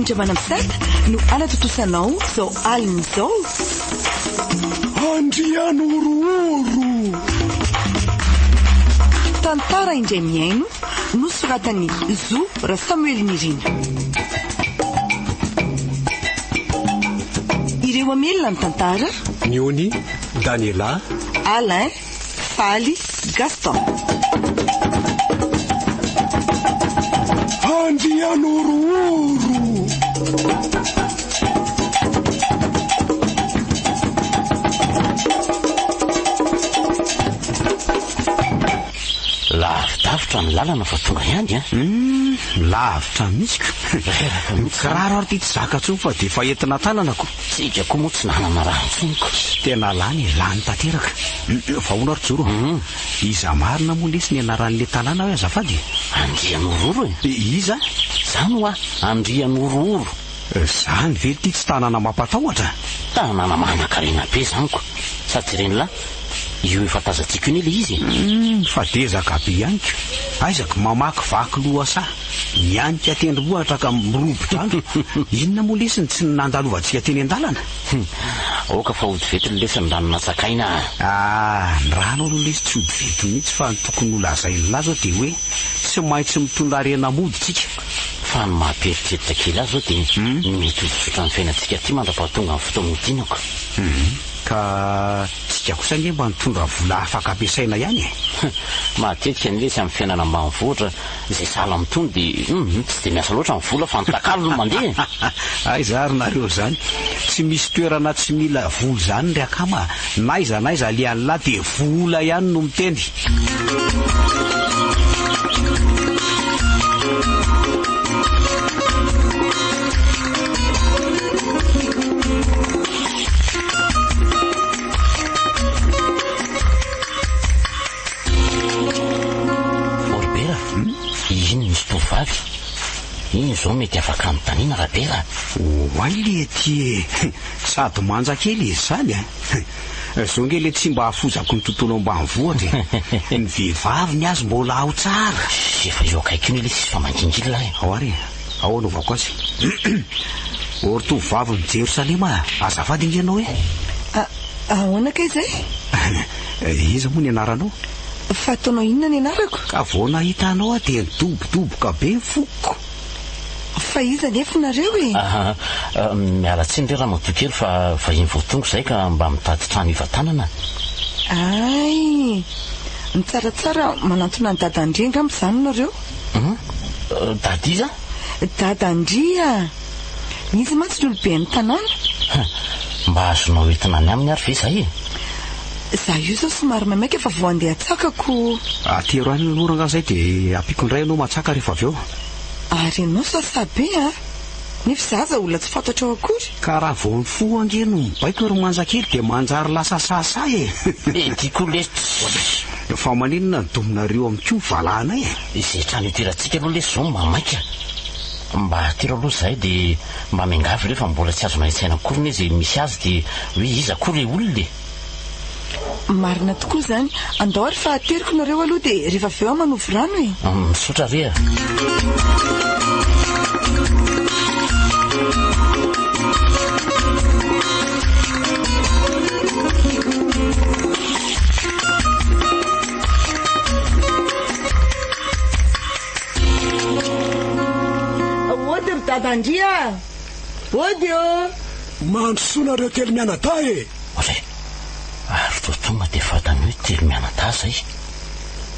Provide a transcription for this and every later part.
Andriamana misata no anatotosanao zao alina zao. Andrianorohoro. Tantara Indray Miseho nosoratan'i Zo Samuel Mirina. Ireo amelona ny tantara: Nioni, Daniela, Alain, Faly, Gaston. Andrianorohoro. Lavitavitra ny lalana fa tonga ihany Lavitra misika. Kiraro ary ty tsy zaka tsoa fa dia fa entina tananako. tsika koa moa tsy nanana raha ntsoniko. Tena lany tanteraka. Vahoana ary joro. Iza marina moa lesy ny anaran'le tanàna hoe azafady. Andrianorohoro Iza? Zany ho Andrianorohoro. Zany ve ty tsy tanàna mampatahotra? Tanàna manan-karena be zaniko. Sady reny lahy io efa tazatiako iny le izy. Fa dezaka be ianiko. Aizako mamaky vaky lohasa. Mianika tendrombohitra ka mirobotrandro. Inona moa lesiny tsy nandalovantsika teny an-dalana? Oka fa ody vety ny lesiny rano natsakaina. Ny rano aloha lesy tsy ody vety mihitsy fa ny tokony ho lazainy lahy zao dia hoe tsy maintsy mitondra arena mody tsika. Fa ny mahamperitreritra kely azy zao dia mety hosotra ny fiainantsika ty mandra-pahatonga amin'ny fotoana hodinako. Ka tsika kosa nge mba nitondra vola afaka ampiasaina ihany. Matetika ny lesy amin'ny fiainana ambanivohitra izay sahala mitony dia tsy dia miasa loatra ny vola fa nitakalo no mandeha. Izaranareo zany tsy misy toerana tsy mila vola zany ndray akama. Naiza alian'ny lahy dia vola ihany no miteny. Iny misy tovavy iny zao mety afaka mitaniana rabera. Oay le ty sady manja kely izy zany zao nge le tsy mba hafozako ny tontolo ambanivohitra. Ny vehivavy ny azy mbola ao tsara. Efa eo akaiky iny le sisy famangingilina ao ary ao anaovako azy. Ory tovavy ny Jerosalema azafady ingenao Ahoana ka izay? Iza moa ny anaranao? Fa ataonao inona ny anarako? Ka vao nahita anao dia nidobodoboka be ny fokoko. Fa iza nefa nareo miala tsiny re raha madokely fa vahiny voatongo izay ka mba mitady trano ivatanana. Ay, ny tsaratsara manantona ny dadandria angamba izany nareo. Dadiza? Dadandria. Izy mantsy ny olobe ny tanàna. Mba azonao entina any aminy ary ve izay? Za io zao somary mamaika fa vao andeha atsakako. Atero any ny loranga izay dia apiko indray ianao matsaka rehefa avy eo. Ary ianao sasabe nefa zaza olona tsy fantatra ao akory. Ka raha vao ny fo angeno mibaiko ry manja kely dia manjary lasa sasay tiako lesy. Fa maninona ny dominareo amin'ny koa valahana izay trano itoerantsika aloha lesy zao mamaika. Mba tiro aloha izay dia mba miangavy rehefa mbola tsy azo mahitsaina akory ny izay misy azy dia hoe iza koa le olona. Marina tokoa zany. Andao ary fa ateriko nareo aloha dia rehefa avy eo manovy rano misotra rea. Ody ry dadandria. Ody mandrosonareo telo mianata Ary tonga dia fatany hoe telo mianata zay.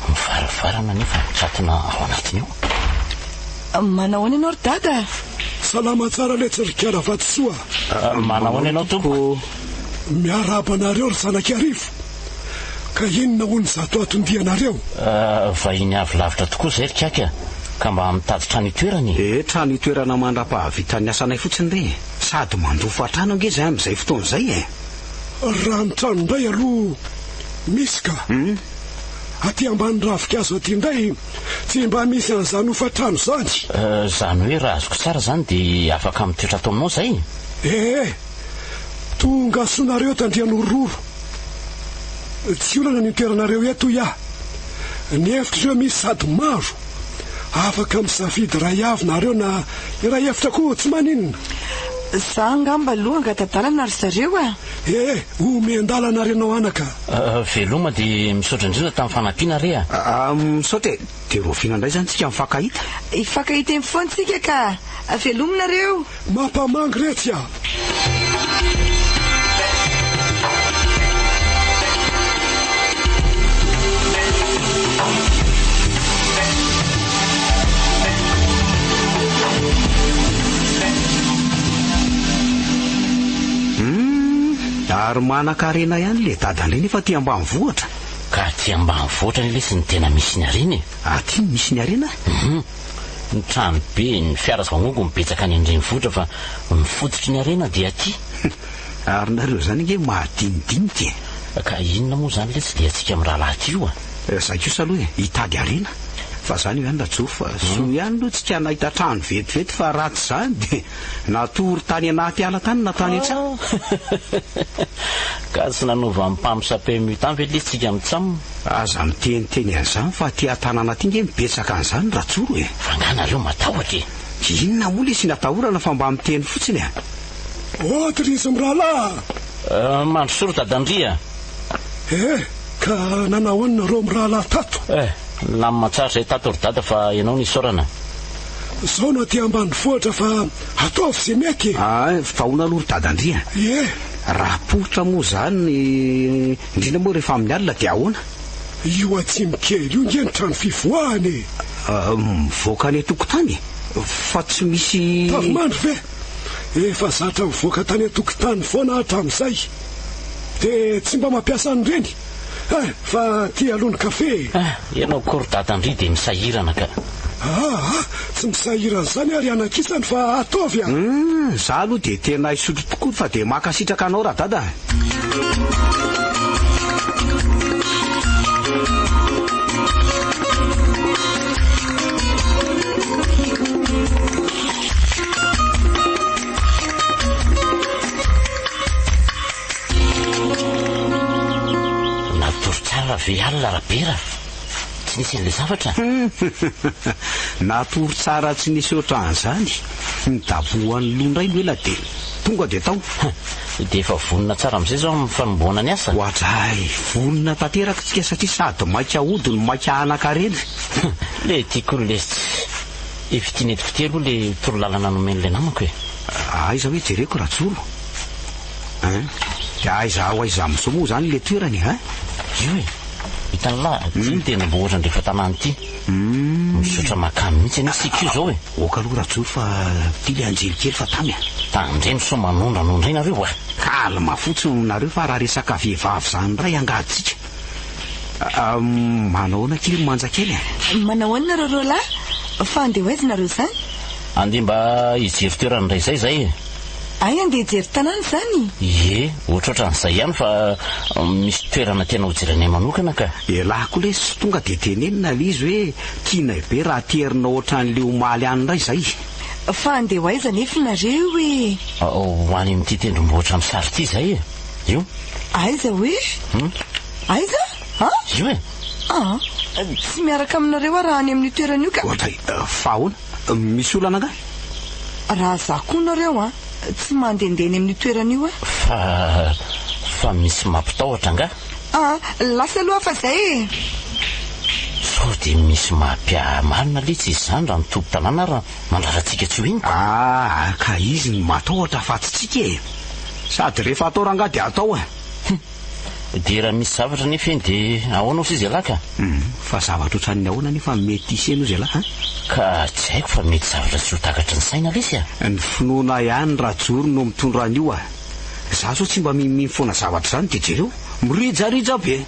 Mivaravarana nefa mitsatona ao anatiny io. Manao any ianao ry dada? Salama tsara le tsirikara vatosoa. Manao any ianao tompo? Miarabanareo ry zanak'arivo. Ka inona hono zato atondianareo? Vahiny avy lavitra tokoa izay rikaka ka mba mitady trano itoerany. Trano itoerana mandra-pahavita ny asanay fotsiny re. Sady mandofa trano ange zay amin'izay fotoana izay Raha ny trano indray aloha misy ka. Aty ambany ravikazo aty indray tsy mba misy an'izany hofa-trano zany. Zany hoe raha azoko tsara zany dia afaka mitoetra atao aminao zay? Tonga sonareo Tandrianorohoro. Tsy olana ny toeranareo eto Ny hevitr'ireo misy sady maro afaka misafidy ray avy nareo na ray efitra koa tsy maninona. Za ngamba aloha angatadalana ry zareo a. Omen-dalana renao anaka. Veloma dia misaotra indrindra tamin'ny fanampiana re a. Misaotra dia roviana indray zany tsika mifakahita. Ifakahita eny foana tsika ka velominareo. Mampamangy retsy a. Ary manan-karena ihany le dadan'ireny efa ty ambanivohitra. Ka ty ambanivohitra ny lesy ny tena misy ny arena. Aty misy ny arena? Ny trano be ny fiara zangongo mibetsaka ny andrenivohitra fa mifototry ny arena dia aty. Ary nareo zany nge mahadinidinika. Ka inona moa zany lesy dia atsika amin'ny rahalahy io a. Zay kosa aloha hitady arena. Fa zany ihany ratsoa fa soa ihany aloha tsika nahita trano vetivety fa ratsy zany dia natory tany anaty ala tany na tany an-trano. Ka tsy nanova mpamosapemo tany ve lesy tsika mitsamona. Aza miteniteny an'izany fa ty tanàna ty nge mibetsaka an'izany ratsoro e. Fa nganareo matahotra e. Inona moa lesy natahorana fa mba miteny fotsiny a. Ohatrisy mirahalahy. Mandrosoro dadandria. Ka nanahoana nareo mirahalahy tato. Namatsara zay tato ry dada fa ianao ny sorana. Zao na ty ambanivohitra fa ataovy zay meky. Fahoana aloha ry dadandria. Raha poitra moa zany indrindra moa rehefa amin'ny alina dia ahoana? Io atsimikely io nge ny trano fivoahany. Mivoaka any tokotany fa tsy misy tavimandry ve efa zatra mivoaka tany atokotany foana hatramin'izay dia tsy mba mampiasa an'ireny. Fa ty alony kafe. Ianao kory dadandry dia misahirana ka. Tsy misahirana zany ary anakisany fa ataovy a. Za aloha dia tena isotro tokoa fa dia makasitraka anao raha dada. Ve alina rabera tsy nisy an'ilay zavatra. Natory tsara tsy nisy ohatran'izany. Nidabohan'ny londray no ela dia tonga dia tao. Dia efa vonona tsara amin'izay zao amin'ny fanomboana ny asa. Hoatray vonona tanteraka tsika satria sady maika ody no maika anankarena. Le tiako lesy efitinetiko ty aloha le torolalana nomen'ilay namako e. Aiza hoe jereko ratsolo. Dia aiza ho aiza amin'izao moa zany le toerany io e. Hitany lahy tsy miteny mbo ohatrany rehefa tanàny ity. Misotra makamy mihitsy any sika io zao e. Oka aloha ratsolo fa ty le anjelikely fa tamy a. Tandreny so manondranondray nareo a. Kalma fotsiny nareo fa raha resaka vehivavy zany ray angaditsika. Manahoana kely manjakely a. Manahoana nareo lahy fa andeha hoaizy nareo zany. Andeha mba hijery toerana indray zay e. Andeha hijery tanàna zany. Ohatrohatran'izay ihany fa misy toerana tena hojerenay manokana ka. Lahy koa lesy tonga dia tenenina le izy hoe tiana be raha terina ohatran'le omaly any indray zay. Fa andeha hoaiza nefa nareo e. Ho any amin'ity tendrombohitra amin'ny sary ity zay e. Io. Aiza hoe? Aiza? Io e. Tsy miaraka aminareo raha any amin'ny toerana io ka. Ohatray fa ahoana? Misy olana nga? Raha za koa nareo tsy mandehandeha any amin'ny toerana io fa misy mampitahotra nga? Lasa aloha fa zay e. Sao dia misy mahampiamarina letsy izy zany raha mitombo tanàna raha mandraratsika tsy hointa. Ka izy ny matahotra fatsitsika e. Sady rehefa atao ranga dia atao dia raha misy zavatra nefa eny dia ahoana osa izy alaka? Fa zavatra ohatran'ny ahoana nefa mety isy eny ozy alaha. Ka tsy haiko fa mety zavatra tsy ho takatra ny saina lesy ny finoana ihany raha joro no mitondra an'io za zao tsy mba mimimy foana zavatra zany dia jereo mirijarija be.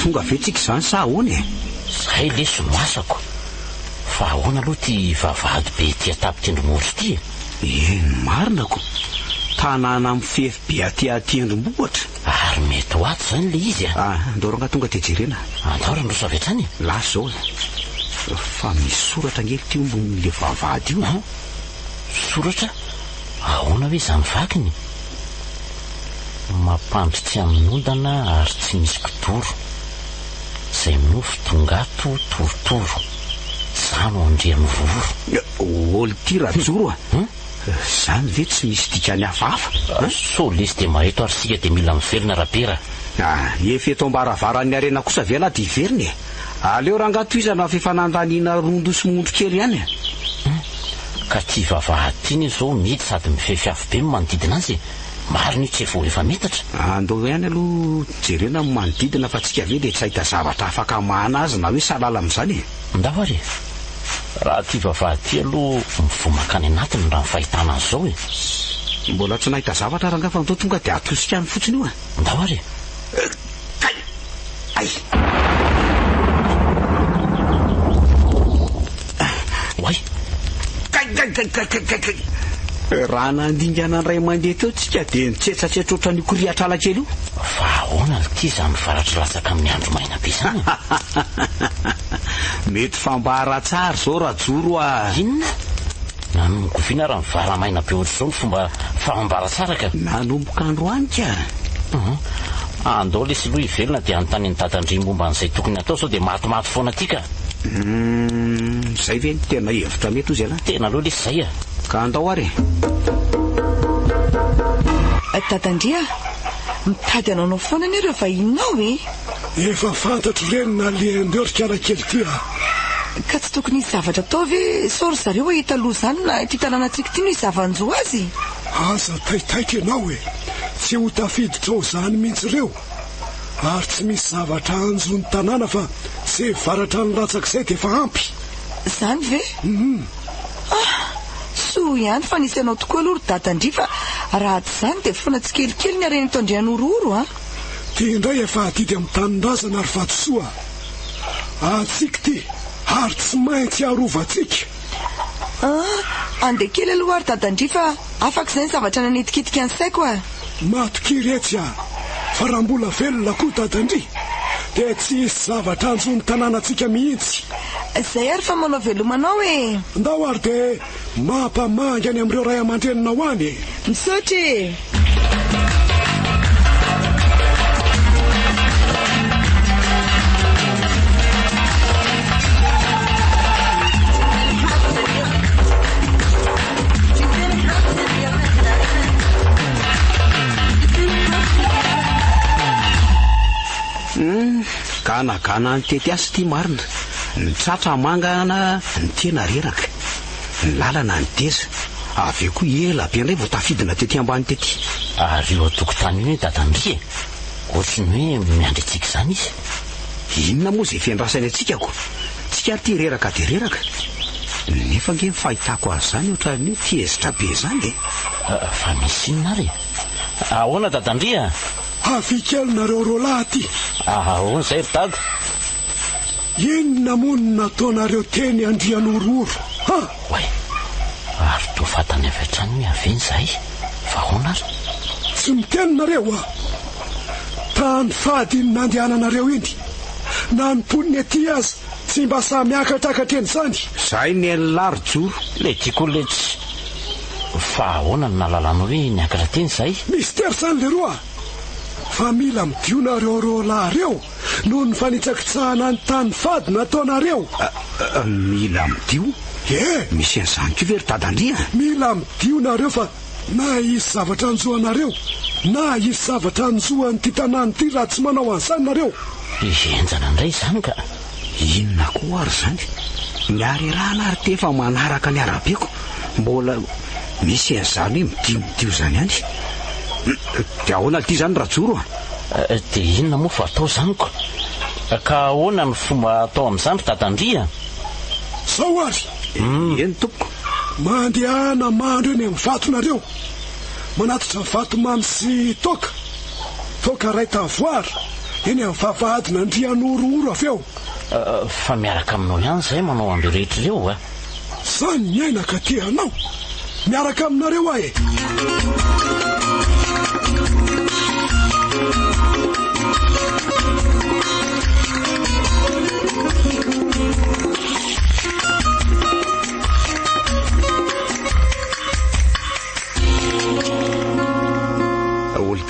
Tonga vetsika zany sa ahoana e? Zay lesy no asako. Fa ahoana aloha ty vavahady be ty atapy tendrombohitra ty marinako. Tanàna mifefy be aty tendrombohitra. Ary mety ho ato zany le izy Andoranga tonga dia jerena. Andoranga rosa avy hatrany. Lasa zao Fa misy soratra ngely ty ombon'le vavahady io. Soratra? Ahoana hoe izany vakiny? Mampandritsy amin'ny ondana ary tsy misy kidoro, izay minofo tongato torotoro, zano Andrianorohoro. Olo ty rajoro zany ve tsy misy dikany hafahafa? So lesy dia maheto ary sika dia mila miverina rapera. Efa eto ambaravarany arena kosa vela ty iveriny e. Aleo rangatoizana fifanandaniana rondo sy mondro kely ihany. Ka ty vavahady iny izao mety sady mifefiafy be manodidina azy. Mariny tsy efa metatra. Andao ihany aloha jerena manodidina fa tsika ve dia tsy ahita zavatra afaka mahana azy na hoe salala amin'izany e. Ndao ary raha ty vavahady aloha mivomakany anatiny raha fahitana azy zao e. Mbola tsy nahita zavatra raha ngafa mitao tonga dia atosika any fotsiny io a. Ndao ary Ay. Wai. Raha nandingana andray mandeha teo tsika dia nitsetsatsetsy ohatran'io koriatrala kely io. Fa ahoana ity zany varatra latsaka amin'ny andro maina be zany? Mety fambara tsara zao rajoro a. Inona? Nanombokoviana raha mivara maina be ohatr'izao ny fomba fambara tsara ka. Nanomboka androany ka. Andao lesy aloha ivelona dia anontany ny dadandry momba an'izay tokony atao sao dia matomaty foana aty ka. Zay ve ny tena hevitra mety ozy ala? Tena aloha lesy zay a. Ka andao ary Dadandria, mitady anao foana anareo fa inao e? Efa fantatro reny na leandreo ry karakely ty a. Ka tsy tokony hisy zavatra atao ve sory zareo ahita aloha zany na ty tanànantsika ty no hizavanjo azy? Aza taitaika ianao e, tsy ho tafiditra ao zany mihitsy ireo. Ary tsy misy zavatra anjony tanàna fa tsy varatra ny latsak'izay dia efa ampy. Zany ve? So ihany fa nisy anao tokoa aloha ry dadandri fa raha tsy zany dia fona tsy kelikely ny areny Andrianorohoro a. Ty indray efa adidy amin'ny tanin-drazana ary vatosoa. Atsika ty ary tsy maintsy arovantsika. Andeha kely aloha ary dadandri fa afaka izay ny zavatra nanetikitika ny saiko a. Matokiry a, fa raha mbola velona koa dadandri dia tsy hisy zavatra anjony tanànantsika mihitsy. Zay ary fa manao velomanao e. Ndao ary dia mampamangany amin'ireo ray aman-drenina ho any e. Misaotra e. Ganagana ny tety asy ty marina. Ny tratra mangana ny tena reraka, ny lalana ny teza, avy eo koa ela be indray vao tafidina tety ambany tety. Ary eo an-tokotany hoe dadandri e, ohatrany hoe miandry antsika zany izy. Inona moa izay fiandrasany antsika ko? Tsika ty reraka dia reraka, nefa nge fahitako azy zany ohatran'ny tiezitra be zany e. Fa misy inona ary? Ahoana dadandri a? Afikelonareo roalahy ty. Ahoana izay ry dada? Inona moa no nataonareo teny Andrianorohoro? Wai, ary toa fatany avy hatrany hoe aveny izay. Fa ahoana ary? Tsy miteninareo a. Tany fady ny nandehananareo iny, na ny poniny aty azy tsy mba sa miakatraka teny zany. Zay ny lary joro. Le tiako letsy. Fa ahoana no nalalana hoe niakatra teny izay? Mystère zany le roa. Fa mila midionareo roalahy reo noho ny fanitsakitsahana ny tany fady nataonareo. Mila midio? Misy an'izany ko ve ry dadandria? Mila midionareo fa na hisy zavatra anjohanareo na hisy zavatra anjohan'ity tanàny ity raha tsy manao an'izany nareo. Enjana indray zany ka. Inona koa ary zany? Miary rahana ary tefa manaraka ny arabeko. Mbola misy an'izany hoe midio zany any. Dia ahoana ty zany rajoro a? Dia inona moa fa atao zany ko? Ka ahoana ny fomba atao amin'izany ry dadandria? Sao ary? Eny tompoko. Mandehana mandro eny amin'ny vatonareo, manatotra vato mamy sy toka ray tavoara eny amin'ny vavahady n'Andrianorohoro avy eo. Fa miaraka aminao ihany izay manao andreo rehetra ireo a? Zany ny aina ka ty anao, miaraka aminareo ahy e.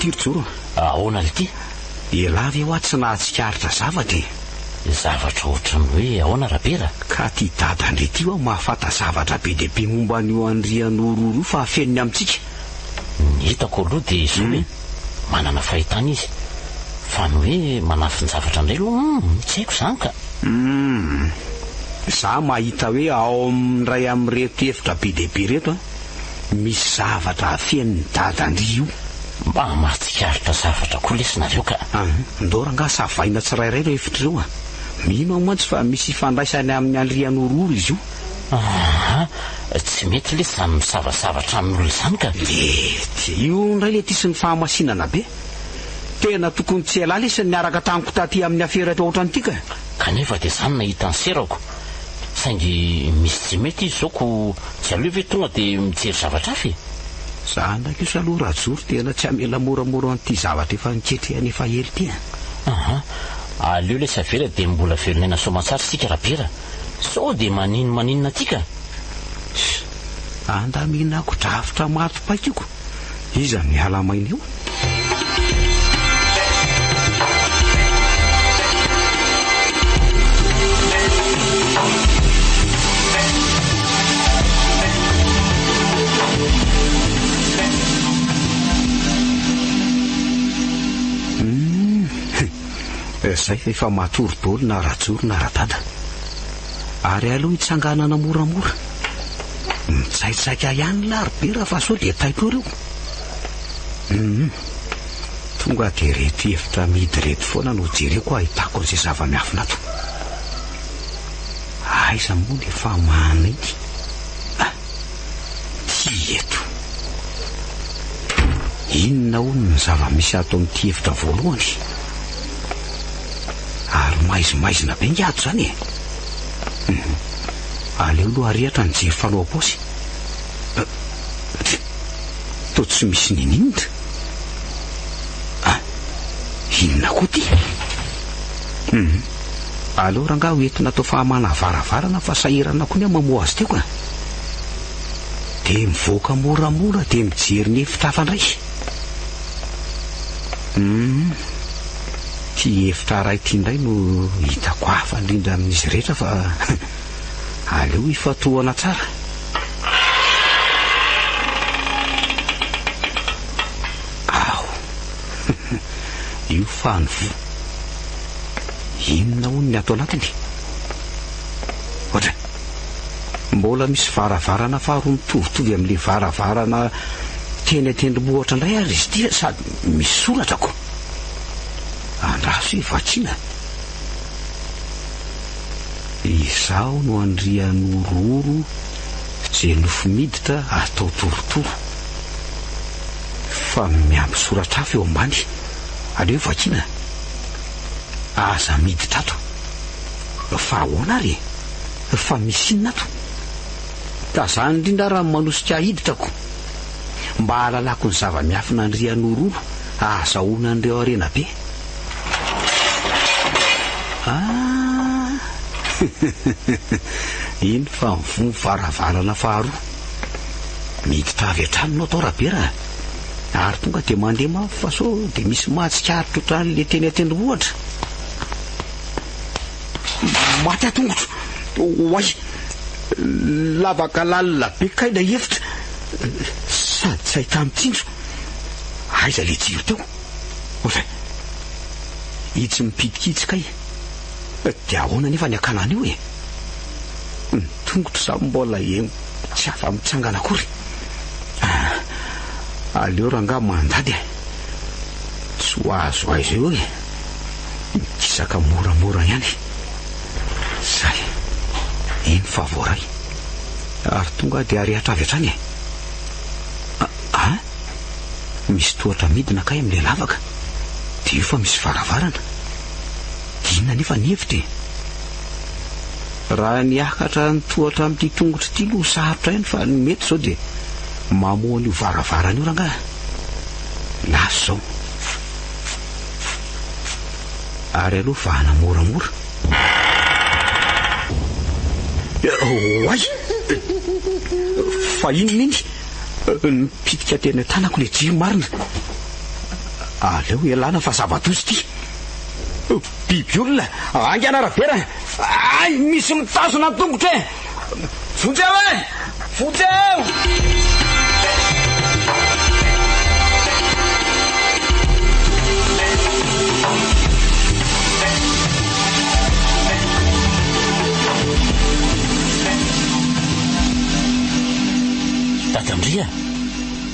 tirojoro. Ahoana lety? Elavy eo aty tsy nahatsikaritra zavatra zavatra ohatrany hoe ahoana rapera ka ty dada andrety io mahafata zavatra be dia be momba an'io Andrianorohoro fa afeniny amintsika. Ny hitako aloha dia izy manana fahitana izy fa ny hoe manafiny zavatra indray aloha tsy haiko izany ka. Za mahita hoe ao amin'ray amin'ireto hevitra be dia be reto misy zavatra afeniny dada andry io. Mba mahatsikaritra zavatra koa lesinareo ka. Ndora nga savaina tsirairay ireo hevitra ireo mino mantsy fa misy ifandraisany amin'ny Andrianorohoro izy io. Tsy mety le zany misavasavatra amin'olona izany ka. Io indray le tisy ny fahamasinana be. Tena tokony tsy ela lesy niaraka tamiko taty amin'ny aferatra ohatran'ity ka. Kanefa dia izany nahita ny serako saingy misy tsy mety izy zao tsy aloha ve tonga dia mijery zavatra hafa. Za ndraiky io saloha rajoro tena tsy amela moramora an'ity zavatra efa niketrehany efa hely ty. Aleo le savela dia mbola velonena soamantsara sika rapera sao dia maninona tika. Andaminako drafitra matopaikiko iza miala maina io. Zay efa matoroboly na rajoro na radada ary aloha hitsanganana moramora mitsaitsaika ihany larobera fa sao dia taiko ireo. Tonga dia reto hevitra midy reto foana no jereko ahitako an'izay zava-miafina ato. Aiza moa le fa manaiky ty eto inona hono ny zava-misy ato amin'ity hevitra voalohany ary maizimaizina be ngiado zany aleo aloha arihatra ny jery fanao aposy to tsy misy nininona inona koa ty aleo raha nga hoentina atao fahamana varavarana fa sahirana koa ny mamoa azy teo dia mivoaka moramora dia mijery ny hevitra hafa indray. Ty hevitra ray ty indray no hitako hafa indrindra amin'izy rehetra fa aleo ifatohana tsara. Io fanovo inona hono ny ato anatiny ohatra mbola misy varavarana faharoa mitovitovy amin'le varavarana teny atendrombohatra indray ary izy ity sady misy soratrako andraso vatsiana izao no Andrianorohoro izay nofo miditra atao torotoro fa miampy soratra hafa eo ambany. Aleo vatsiana aza miditra ato fa ahoana ary fa misy inona ato ka zany indrindra raha manosika hiditrako mba hahalalako ny zava-miafina Andrianorohoro azahoana an'ireo arena be. Iny fa mivono varavarana faharoa miditra avy an-tranonao tao rabera ary tonga dia mandeha mafy fa sao dia misy mahatsikaritra ohatran'le teny atendrombohatra. Maty atongotro oay lavaka lalina be kaina hevitra sady tsy ahita mitindro aiza le jiro teo oza itsy mipidikitsika dia ahoana nefa ny akanana io ny tongotro sa mbola tsy afa mitsangana akory. Aleo raha nga mandady tsy ho azo aiza eo mikisaka moramora ihany zay iny fa voaray ary tonga dia arehatra avy hatrany misy tohatra midina kay amin'ilay lavaka dia io fa misy varavarana inona nefa ny hevitra raha niakatra ny tohatra amin'ity tongotra ity loha sarotra ihany fa ny mety zao dia mamoa an'io varavarana io ranga laso zao ary aloha vahana moramora. Oay fa inona iny nipitika teny tanako le jiro marina aleo ialana fa zava-tozy ty biby olona anganarabera ay misy mitazona tongotra e votseo e votseo Andria,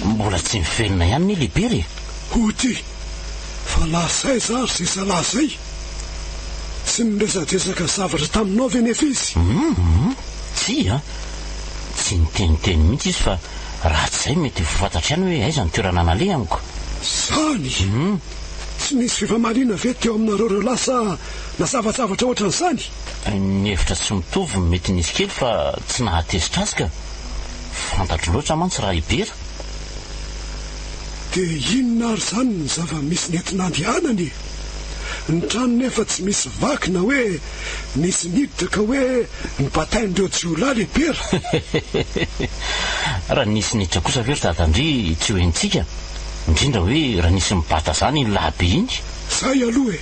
mbola tsy mivelona ihany ny lehibe Hoty fa lasay zary sy salasay sy miresadresaka zavatra taminao ve nefa izy tsy tsy niteniteny mihitsy izy fa raha tsy zay mety fantatra ihany hoe aiza ny toerana nale amiko zany tsy misy fifamaliana ve teo aminareo reo lasa nazavazavatra ohatran'izany ny hevitra tsy mitovy mety nisy kely fa tsy nahatezitra azy ka fantatro loatra mantsy raha ibera dia inona ary zany ny zava-misy nentin'andehanany ny trano nefa tsy misy vakina hoe nisy niditra ka hoe ny batain'ireo jiolahy leibera raha nisy niditra kosa very Tatandry tsy hoentsika indrindra hoe raha nisy mibata zany ny lahabe iny zay aloha e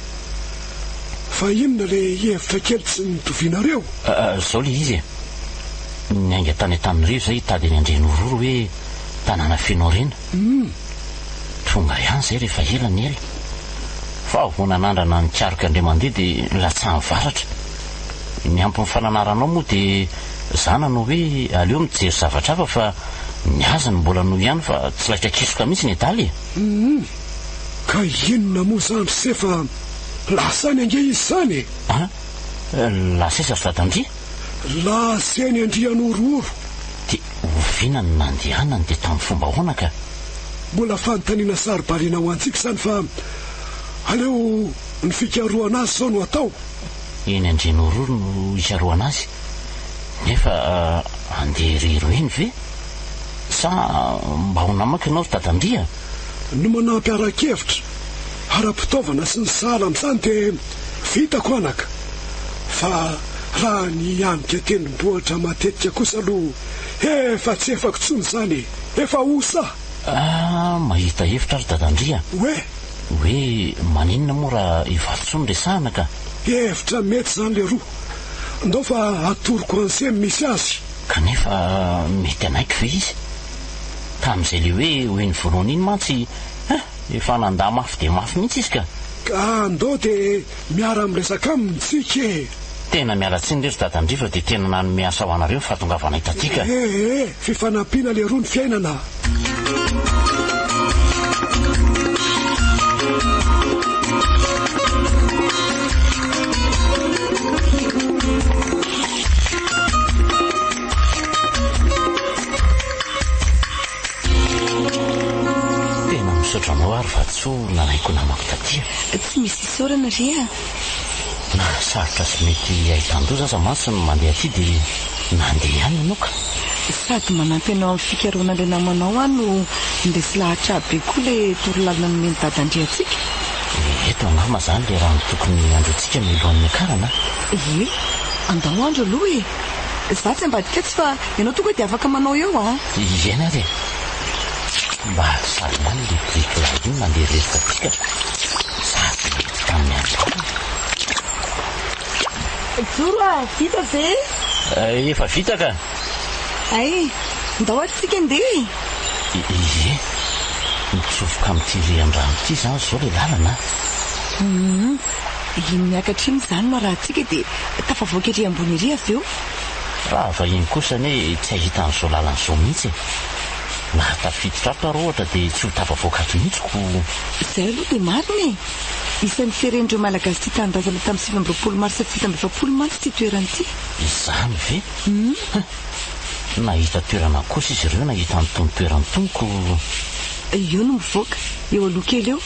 fa inona le hevitra kely tsy nitovianareo zao le izy ny ainga tany an-tanareo zay tady ny Andrianorohoro hoe tanàna feno rena tonga ihany zay rehefa ela ny ela fa ho nanandrana ny tsaroka indray mandeha dia latsahan'ny varatra ny ampin'ny fananaranao moa dia zanano hoe aleo mijery zavatra hafa fa ny azany mbola noho ihany fa tsy laitra kisoka mihitsy ny adaly ka inona moa zany se fa lasany ange izy zany lasesa Tatandry laseny Andrianorohoro dia oviana ny nandehanany dia tamin'ny fomba hoana ka mbola fanontaniana saribaliana ho antsika zany fa aleo ny fikaroana azy zao no atao eny Andrianorohoro no ikaroana azy nefa andeha rero eny ve sa mba ho namaka ianao Tatandry no manampiara-kevitra ara-pitaovana sy ny sahala amin'izany dia vitako anaka fa raha ny anika tendrombohitra matetika kosa aloha efa tsy efako tsony zany efa osa mahita hevitra ary Tatandry hoe maninona moa raha hivalontsony resahana ka hevitra mety zany le roa ndao fa atoroko anse misy azy kanefa mety anaiky ve izy tamin'izay le hoe hoeny voalohany iny mantsy efa nandà mafy dia mafy mihitsy izy ka andao dia miara miresaka amintsika tena miala tsiny rery Tatandry fa dia tena nanome asa ho anareo fahatongavana hitatika fifanampiana le roa ny fiainana tena misotranao ary fa tso nanaiko namako tatia tsy misy isaorana ry na sarotra sy mety ahitan-do zaza mantsy no mandeha aty dia nandeha ihany ianao ka sady manampy anao amin'ny fikaroana le namanao no indesy lahatra be koa le torolalina nomeny Tatandry atsika eto anama zany le raha ny tokony androantsika milohan'ny akarana andao andro aloha za tsy ambadika tsy fa ianao tonga dia afaka manao eo iena re mba salomany le brikla iny mandeha rehetra atsika sady mety tamin'ny andro joro vita ve efa vita ka ay ndao atsika ndeha mitsofoka amin'ity rian-drano ity zany zao le lalana miakatra iny zany no raha atsika dia tafavoaka ry ambony ry avy eo raha vahiny kosa ne tsy ahita an'izao lalan'izao mihitsy laha tafiditra ato ary ohatra dia tsy ho tafavoaka ato mihitsiko izay aloha dia marina isan'ny firen'ireo malagasy ty tanindrazana tamin'ny 20 mars 20 mantsy ty toeranyity izany ve nahita toerana kosa izy ireo nahita nytony toerany tonoko eo no mivoaka eo aloha kely eo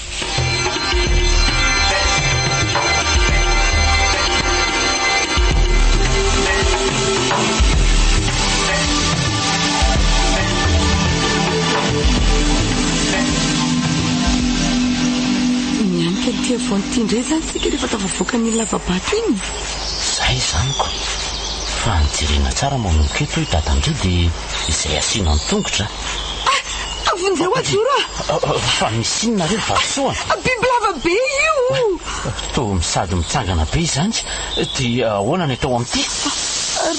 ty avony ty indray zany sika rehefa tafavoaka ny lavabato iny zay zaniko fa nijerena tsara manomboka eto hoe Tatandry dia izay asiana ny tongotra vonjeo ajoro fa misy inonareo vasoa biby lava be io to misady mitsangana be izany dia ahoana ny atao amin'ity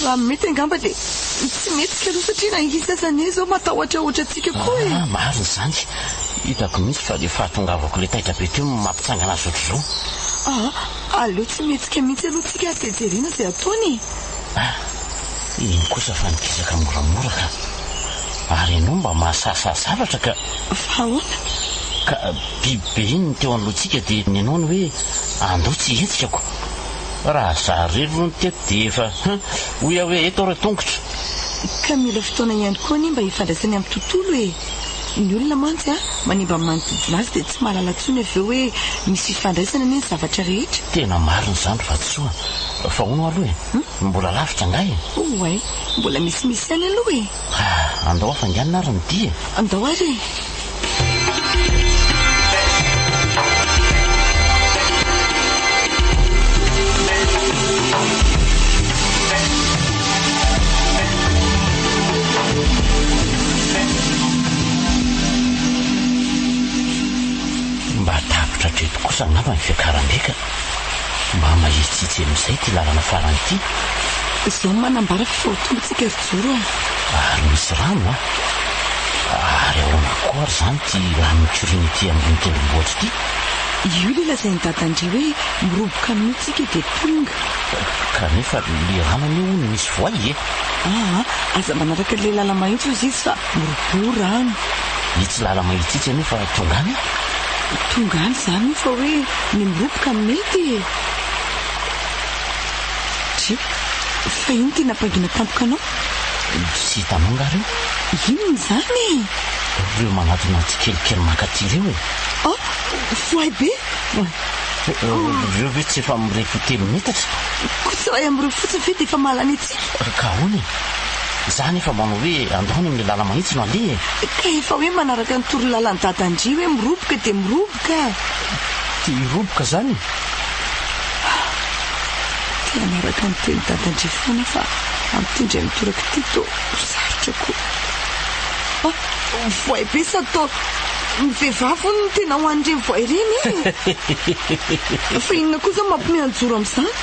raha mety angamba dia tsy metsika aloha satria na isasany zao matahotra ohatra antsika koa marina izany hitako mihitsy fa le fahatongavako le taitra be teo mampitsangana azy ohatr'izao aleo tsy metsika mihitsy aloha tsika tejerena izay ataony iny kosa fa nikizaka moramora ka ary ianao mba mahasasa zavatra ka fa ahoana ka biby be iny ny teo an'lohantsika dia ny anao ny hoe andao tsy hetsikako raha zarero no teto dia efa hoia hoe eto re tongotra ka mila fotoana ihany koa ny mba hifandraisany amin'ny tontolo ny olona mantsy manimba manodidina azy dia tsy mahalala ntsony avy eo hoe misy fifandraisana ny zavatra rehetra tena marina izany vatsoa fa hono aloha mbola lavitra angahy oay mbola misimisy ihany aloha andao afanganina ary ny dia andao ary mba tapitra treto kosa angamba ny fiakaram-beka mba mahitsitsy amin'izay ty lalana farany ity izao manambara fifahotombotsika ry-joro ary misy rano ary ahoana koa ary zany ty ranonykiriny ity amin'ny tendrombohatra ity io le lazay ny dadandry hoe miroboka amin'itsika dia tonga kanefa le ranony io ny misy voay aza manaraka le lala mahitsy izy izy fa mirobo rano itsy lala mahitsitsy anefa tongany tongany zany fa hoe ny miroboka mety fa iny tena ampangina tampoka anao tsy hitanao ngareo inony zany reo manatona tsikelikely makaty reo voay be reo ve tsy efa mirefo telo metatra kosa ay amin'ireo fotsiny ve dia efa mahalany atsika ka hony zany efa manao hoe andaony amin'ny lala mahitsy no aleha ka efa hoe manaraka ny toro lalany dadandry hoe miroboka dia miroboka ty roboka zany anaraka ny teny dadandry foana fa amitindray mitoraka ty to sarotra koa voay be sa atao mivehivavy no tena ho an'ireny voay ireny fa inona koa zao mampimehanjoro amin'izany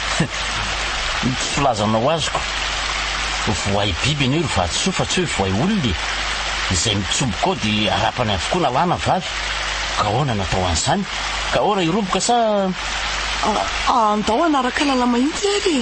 filazanao azoko voay biby aneo ry vatosoa fa tsy hoe voay olona izay mitsoboka ao dia arapany avokoa na lana vavy ka ahoana natao an'izany ka ahoana iroboka sa andao anaraka lala mahitsy ary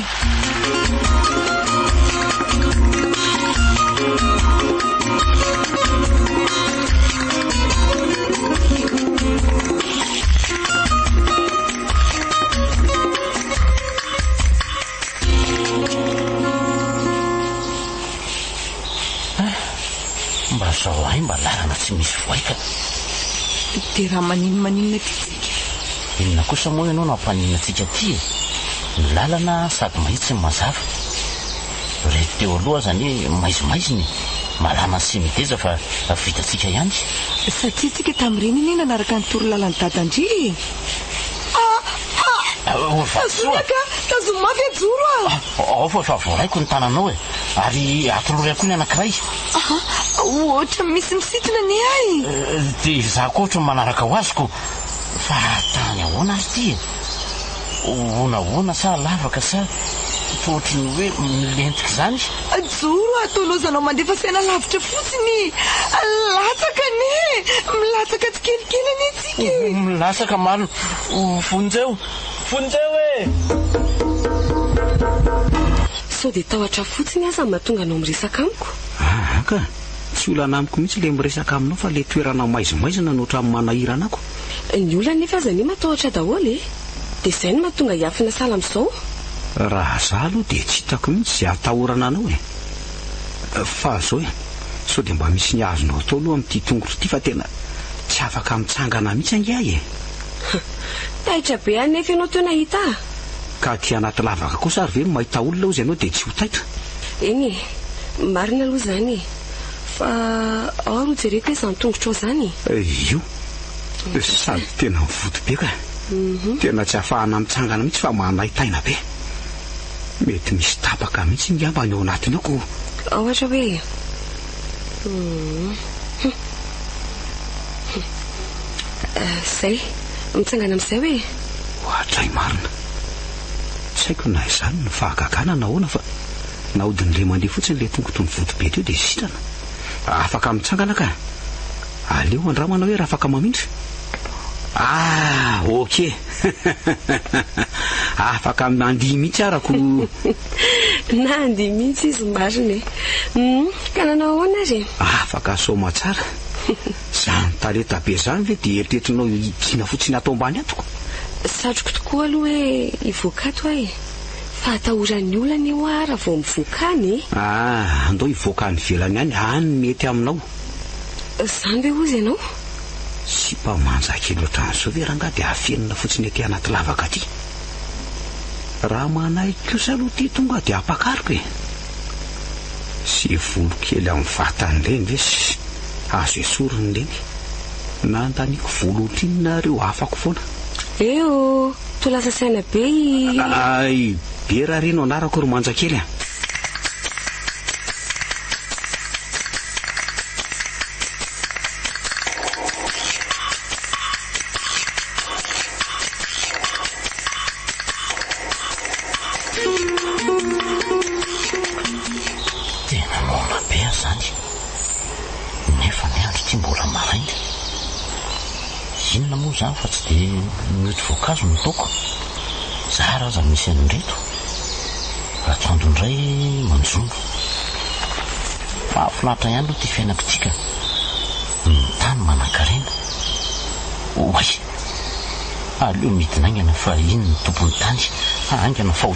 mba zao ay mba lalana tsy misy voaika dia raha maninona tytsika inona kosa moa ianao nampanina antsika ty ny lalana sady mahitsy ny mazava reto teo aloha zany maizimaiziny malama sy mideza fa vitatsika ihany satria tsika tamin'ireny iny nanaraka ny toro lalany dadandry azonaka tazomafy ajoro ao fa efa voaraiko ny tananao ary Atolotra koa ny anankiray ohatra misy misitona ny ay dia za koa ohatra manaraka ho azoko fa tany ahoana azy ty onahoana sa lavaka sa tohatry ny hoe milentika zany joro atolozanao mandefa saina lavitra fotsiny latsaka ane milatsaka tsikelikely ane tsika milatsaka marina fonjeo sao dia tahotra fotsiny aza mahatonga anao miresaka amiko ka tsy olana amiko mihitsy le miresaka aminao fa le toerana maizimaizina nohatra amin'ny manahirana ako ny olona nefa aza ny matahotra daholo dia izay no mahatonga hiafina sala amin'izao raha za aloha dia tsy hitako mihitsy izay atahorana anao fa zao sao dia mba misy ny azonao atao aloha amin'ity tongotro ity fa tena tsy afaka mitsangana mihitsy angiahy taitra be anefa ianao teo nahita ka ty anaty lavaka kosa ary ve mahita olona ozy ianao dia tsy ho taitra eny marina aloha zany fa ao aloha jereko hoe izany tongotro ao zany io sady tena mivoto be ka tena tsy ahafahana mitsangana mihitsy fa manahitaina be mety misy tapaka mihitsy ngamba ny ao anatiny ako ohatra hoe Zay mitsangana amin'izay hoe hoatray marina tsy haiko na izany ny fahagagana nahoana fa nahodin'le mandeha fotsiny le tongotony votobe teo dia sitrana afaka mitsangana ka aleo andramana hoe raha afaka mamindra ok afaka mandihy mihitsy arako na andihy mihitsy izy marina ka nanao ahoana ry afaka soma tsara zany taleta be zany ve dia eritreritrinao ikina fotsiny atao ambany atoko satroko tokoa aloha hoe ivoakato ahy fa atahoran'ny olana eo raha vao mivoakany andao ivoakany velany any any mety aminao zany ve ozy ianao sy mpamanjakely ohatran'izao ve raha nga dia afenina fotsiny aty anaty lavaka aty raha manay kosa aloha ty tonga dia ampakariko sy volo kely amin'ny vatan'ireny ve sy azo esoriny ireny na antaniko volo otrinonareo afako foana eo to lasa saina be be raha reno anarako ro manjakely tena mona be zany nefa ny andro ty mbola maraina inona moa zany fa tsy dia mety voankazo ny toko zara aza misy an'reto ratsando indray manjono mahafinaritra ihany aloha ty fiainako tika ny tany manan-karena oay aleo midinaingana fa iny ny tompony tany angana fa ho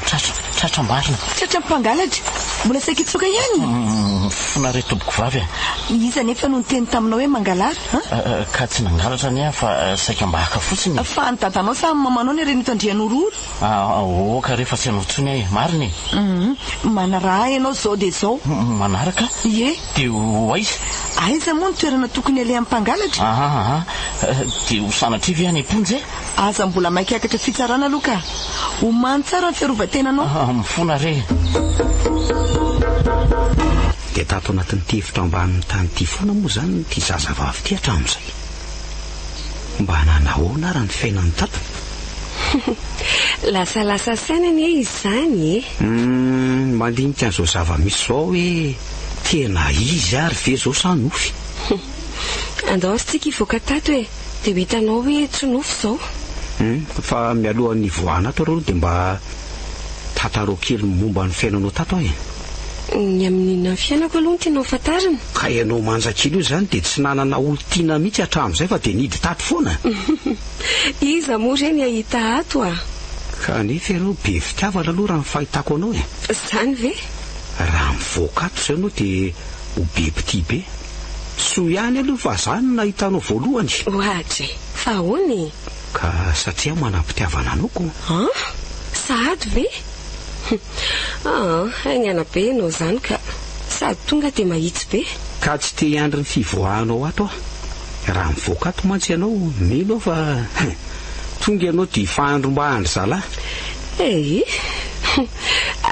tratrambarina tratram-pangalatra mbola saika itsoka ihany fonare tompoko vavy iza nefa no nyteny taminao hoe mangalatra ka tsy nangalatra ny fa saika mbahaka fotsiny fa nytantanao sa mamanao ny reny Andrianorohoro oka rehefa tsy anao tsony ahy marina manaraha ianao zao dia zao manaraka ie dia hoaiza aiza moa ny toerana tokony alehan'ny mpangalatra dia ho sanatrivy ihany imponjy aza mbola maikakatra fitsarana aloha ka homany tsara ny fiarovatenanao mifona re dia tato anatin'ny tefitra ambanin'ny tany ty foana moa zany ty zazavavy ty hatramin'izay mba nanahoana raha ny fiainan'ny tato lasa sainany izy zany mandinika an'izao zava-misy zao hoe tena izy ary ve zao sa nofy andao sy tsika ivoaka tato dia ho hitanao hoe tsy nofy zao fa mialohan'ny voana ato areo dia mba tantarao kely momba ny fiainanao tato ahy ny amin'inona ny fiainako aloha ny tianao fantarina ka ianao manjakely io zany dia tsy nanana olo tiana mihitsy hatramin'izay fa dia nidy tato foana iza moa reny ahita ato ka nefa ianao be fitiavana aloha raha ny fahitako anao zany ve raha mivoaka ato zay anao dia ho be piti be soa ihany aloha fa zany nahitanao voalohany ohatra fa hony ka satria manam-pitiavana anao sahady ve ainana be ianao zany ka sady tonga dia mahitsy be ka tsy te hiandry ny fivoahanao ato raha mivoaka ato mantsy ianao mino fa tonga ianao dia fahandro mba handry zalahy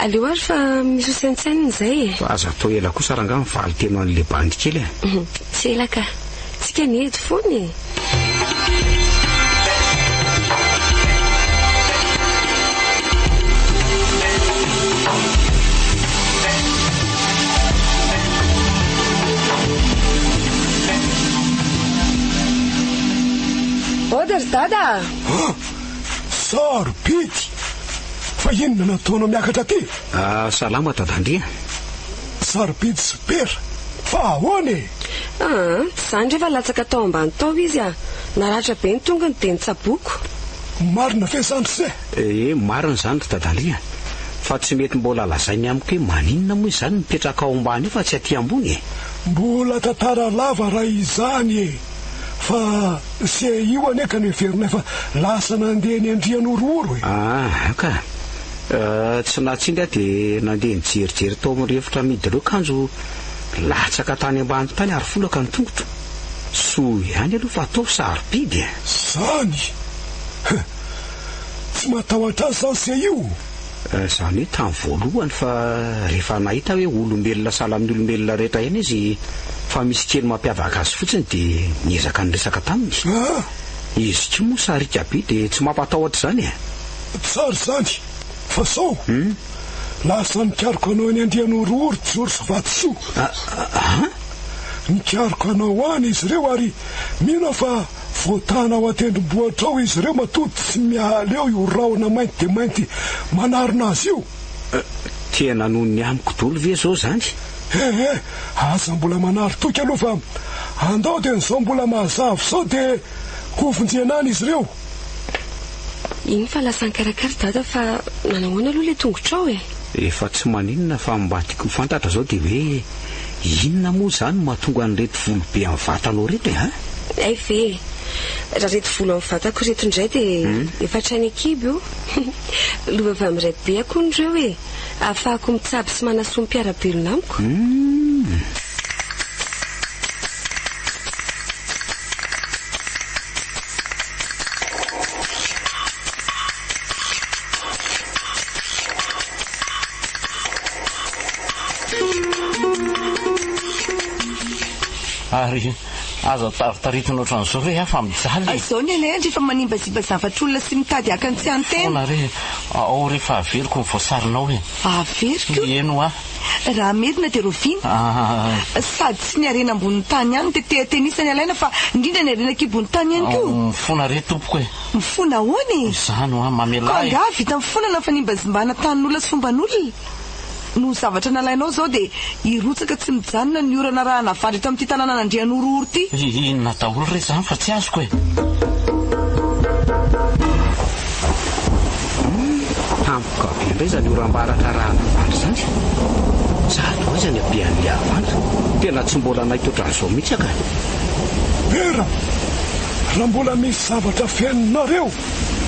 aleo ary fa misy hosaintsaininy izay fa aza atao ela kosa raha nga mivaly teno an'le bandy kely tsy ela ka tsika nedy foany Oder dada sarobidy fa inona nataonao miakatra aty salama dadandria sarobidy sy pera fa ahoany zany rehefa latsaka tao ambany tao izy naratra be ny tonga ny teny tsaboko marina fe zany zay marina zany ry dadandria fa tsy mety mbola lazainy amiko hoe maninona moa izany mipetraka ao ambany io fa tsy aty ambony mbola tantara lava raha izany fa se io aneka no everina fa lasa nandeha ny Andrianorohoro ka tsy natsindra dia nandeha nijerijery tao amin'ny rivotra midy ireo kanjo latsaka tany ambany tany ary folaka ny tongotra soa ihany aloha fa atao sarobidy zany tsy matahotra azy zany se io zany hoe tamin'ny voalohany fa rehefa nahita hoe olombelona sala amin'ny olombelona rehetra eny izy fa misy kely mampiavaka azy fotsiny dia niezaka ny resaka taminy Izy tsy moa sarika be dia tsy mampatahotra zany e. Tsara zany fa sao lasa nikariko anao any Andrianorohoro Joro sy Vatosoa. Nikariko anao any izy ireo ary mino fa voatana ao atendrombohitra ao izy ireo matody tsy mialy eo io raona mainty dia mainty manarona azy io. Tena noho ny amiko dolo ve zao zany? Aza mbola manary toky aloha fa andao dia nizao mbola mahazavo sao dia hovonjena any izy ireo. Iny fa lasa nikarakara dada fa nanahoana aloha le tongotra ao e. Efa tsy maninona fa mba tiako fantatra zao dia hoe inona moa zany mahatonga an'reto volo be amin'ny vatanao reto e? Ay ve, raha reto volo amin'ny vatako reto indray dia efa trany akiby io. Lova avy amin'iray be akon'ireo e, ahafahako mitsabo sy manasoa mpiara-belona amiko. Ary aza taritaritina ohatran'izao hoe afa mijaly. Izao ny anay rehefa manimbaziba zavatr'olona sy mitady hakan tsy antena. Fona re ao rehefa averiko ny voasarinao e. Averiko? Eno a. Raha merina dia roviana. Sady tsy ny arena ambony tany ihany tetenisany alaina fa indrindra ny arena kibony tany ihany koa. Mifona re tompoko e. Mifona ahoana e? Izany a mamelay. Nga vita mifona na fanimbazimbana tanin'olona sy fomban'olona. No zavatra nalainao zao dia irotsaka tsy mijanona ny orana raha navandry eto amin'ity tanàna Andrianorohoro ity. Inona daholo re zany fa tsy azoko e. Tampoka be indray zany oram-baratra raha navandry zany. Zato hoe zany abean'le avandry. Tena tsy mbola nahita ohatran'izao mihitsy aka. Vera, raha mbola misy zavatra fenonareo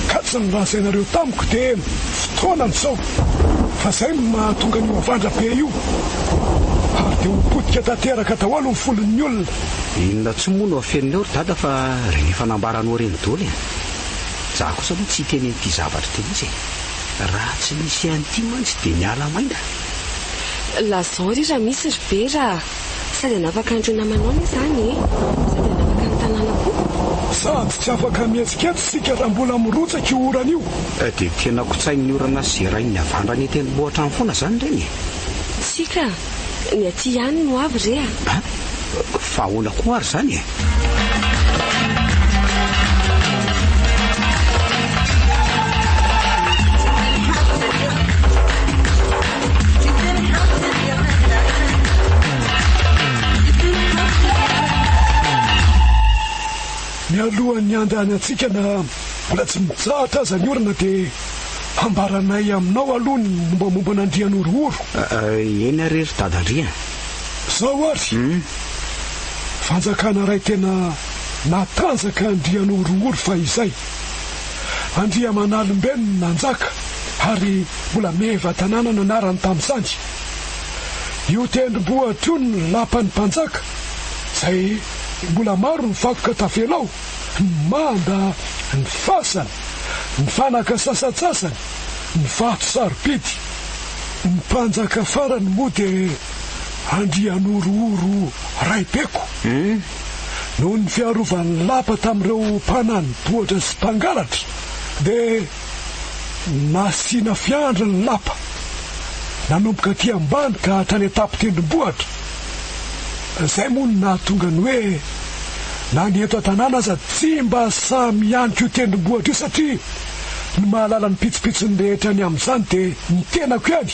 ka tsy nilazainareo tamiko dia fotoanany zao. Fa zay mahatonga ny avandra be io ary dia hopotika tanteraka daholo ny folon'ny olona. Inona tsy moa no afenony eo ry dada fa rehefa nambaranao reny daholo e. Za kosa moa tsy hiteny an'ity zavatra ty mihitsy e. Raha tsy misy an'ity mantsy dia miala maina. Lazao ry raha misy ry be raha sady anafaka andreo namanao ny zany e, sady anafaka ny tanàna koa. Sady tsy afaka mihetsiketsy sika raha mbola mirotsaka io orana io. Dia tena kotsain'ny orana sy rain'ny avandra ny tendrombohitra amin'ny foana zany reny. Sika ny aty ihany no avy re a. Fa ahoana koa ary zany e. Mialohan'ny andany atsika na mbola tsy mijahatra aza ny orana dia ambaranay aminao aloha ny mombamomba n'Andrianorohoro. Eny arery dadandria. Zao ary fanjakana ray tena natanjaka Andrianorohoro fa izay. Andriamanalombelona nanjaka ary mbola meva tanàna no anarany tamin'izany. Io tendrombohitra io ny lapan'ny mpanjaka izay mbola maro ny vakoka tavelao, ny manda, ny fasana, ny fanaka sasatsasany, ny vato sarobidy. Ny mpanjaka farany moa dia Andrianorohoro raibeko. Noho ny fiarovan'ny lapa tamin'ireo mpanany bohatra sy mpangalatra dia nasiana fiandra ny lapa, nanomboka aty ambany ka hatrany atapy-tendrombohitra. Zay moa no nahatonga ny hoe na ny eto an-tanàna aza tsy mba samy ianika io tendrombohitra io satria ny mahalala ny pitsopitsony rehetra ny amin'izany dia ny tenako ihany.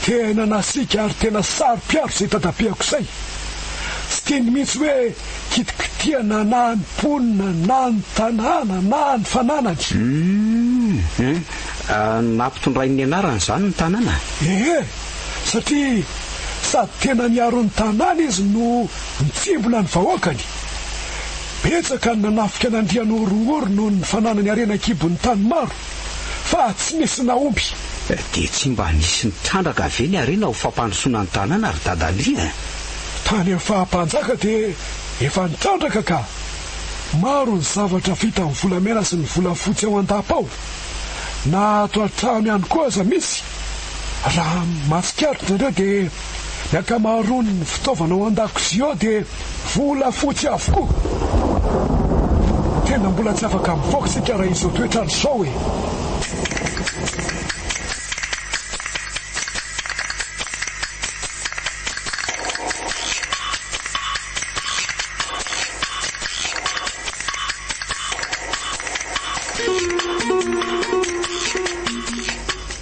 Tena nasika ary tena saro-piaro izay tadabeako izay. Tsy teny mihitsy hoe kitikitiana na ny ponina na ny tanàna na ny fananany. Nampitondrain'ny anarany zany ny tanàna. Satria sady tena niaro ny tanàna izy no mitsimbola ny vahoakany. Betsaka ny nanafika n'Andrianorohoro noho ny fananany arena kibon'ny tany maro fa tsy misy naomby. Dia tsy mba nisy nitrandraka ave ny arena ho fampandrosoana ny tanàna ary dadalia. Tany amin'ny fahampanjaka dia efa nitrandraka ka maro ny zavatra vita amin'ny volamena sy ny volafotsy ao an-dapa ao. Na ato an-trano ihany koa aza misy. Raha matsikaritra nareo dia ny ankamaroany ny fitaovana ao an-dakozia ao dia volafotsy avokoa. tena mbola tsy afaka mivoaka sika raha izao toetrandro zao e.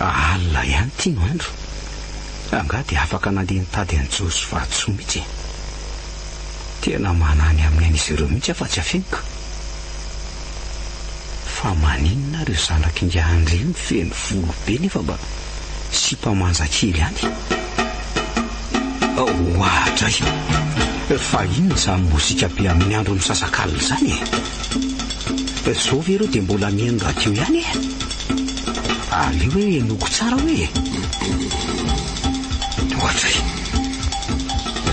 Alina ihany tia no andro anga dia afaka nandeha nitady any Josy vahatsoa mihitsy. Tena manany amin'ny an'izy ireo mihitsy afa tsy afeniko. Fa maninona reo zanakingahandry io feno volo be nefa mba sy mpamanjakely any. Ohatray fa ino izany mozika be amin'ny andro misasakalina zany e. Zao ve ireo dia mbola mihaino radio ihany e. Aleo hoe noko tsara hoe. Ohatray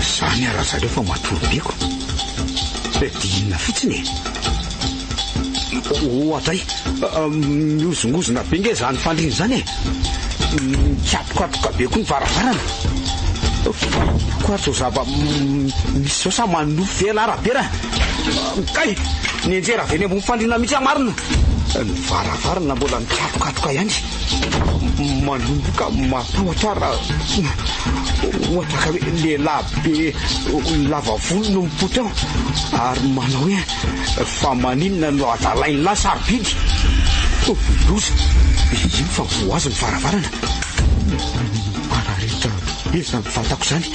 zany araha zareo fa matolobeko dinina fotsiny e. Ohatray miozongozona be nge zany fandriny zany e. Kiatokaatoka be koa ny varavarana. Koatso zava misy zao sa manofo vela arabera kay nienjera avy eny ambony fandrina mihitsy amarina. Ny varavarana mbola mikatoka ihany manomboka matahotra raha ohatra ka hoe lehilahy be lava volo no mipotra eo ary manao hoe fa maninona no adalainy lahy sarobidy. Loza iny fa voazy ny varavarana marareta be zany fantako zany.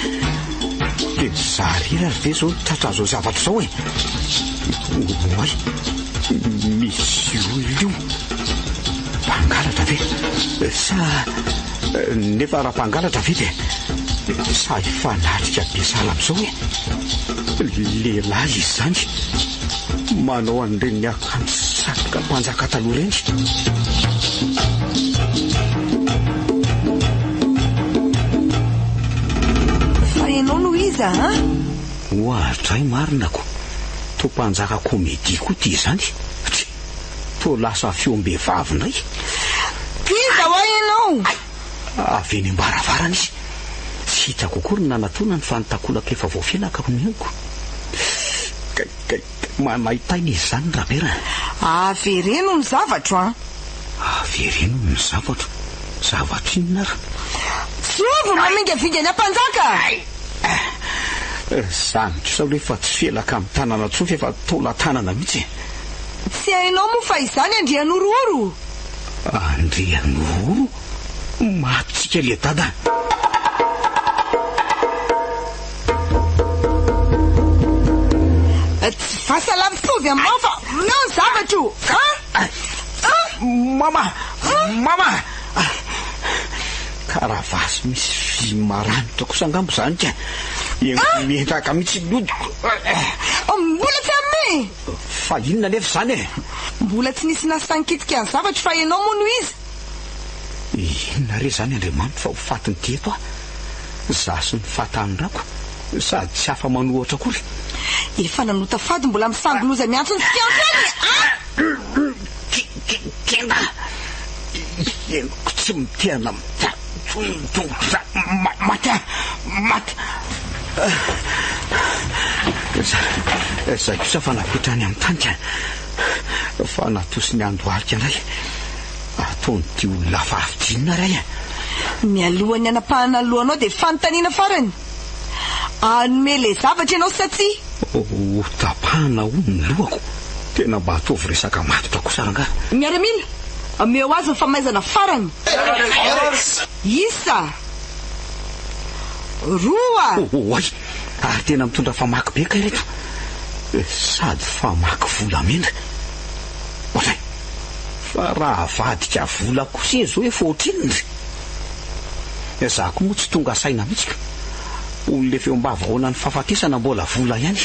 Dia zarira ary ve zao tratra zao zavatra zao e. Oay misy olo io mpangalatra ve sa nefa raha mpangalatra ve dia sa ifanatrika be sala am'izao e. Lehilahy izy zany manao an'ireny akanjo satroka mpanjaka taloha reny. Fa ianao no iza ha? Ohatray marinako to mpanjaka komédie koa ty zany. To lasa fiombehivavy indray. Iza ho ianao? Avy eny ambaravarana izy. Tsy hitako akory nanatona ny fanotakolaka efa voafianaka koneniko. Mahitaina izy zany rabera. Avereno ny zavatra a? Avereno ny zavatra? Zavatra inona ra? Tsy ovo mamingavingany ampanjaka. Zany kosa aloha efa tsy felaka amin'ny tanana tsofa efa tola tanana mihitsy. Tsy hainao moa fa izany Andrianorohoro. Andrianorohoro? Matsika le dada. Tsy fahasalama fitovy aminao fa nao ny zavatra io. Mama karavasy misy vy maranitra kosa angambo zany ka mientraka mihitsy lodiko. Mbola tsy amin'ny fa inona nefa zany e. Mbola tsy nisy nasankitika ny zavatra fa ianao moa no izy. Inona re zany Andriamanitra fa ho fatiny teto za sy ny fatanyrako sady tsy afa manohatra akory. Efa nanota fady mbola misangoloza miantso ny fiantrany. Kenda tsy mitiana maty zay kosa fa napetrany amin'ny tany ka fa natosiny andohalika indray ataony ty olona fahavidinina ray mialohany anapahana lohanao dia fanontaniana farany anome le zavatra ianao satsy tapahana ho ny lohako tena mba ataovy resaka matotra kosa ranga miaramila ameo azy ny famaizana farany isa roa oay ary tena mitondra famaky be kay reto sady famaky volamena oatray fa raha vadika vola kosa zao efa ohatrinny zako moa tsy tonga saina mihitsika olona efa eo ambavahoana ny fahafatesana mbola vola ihany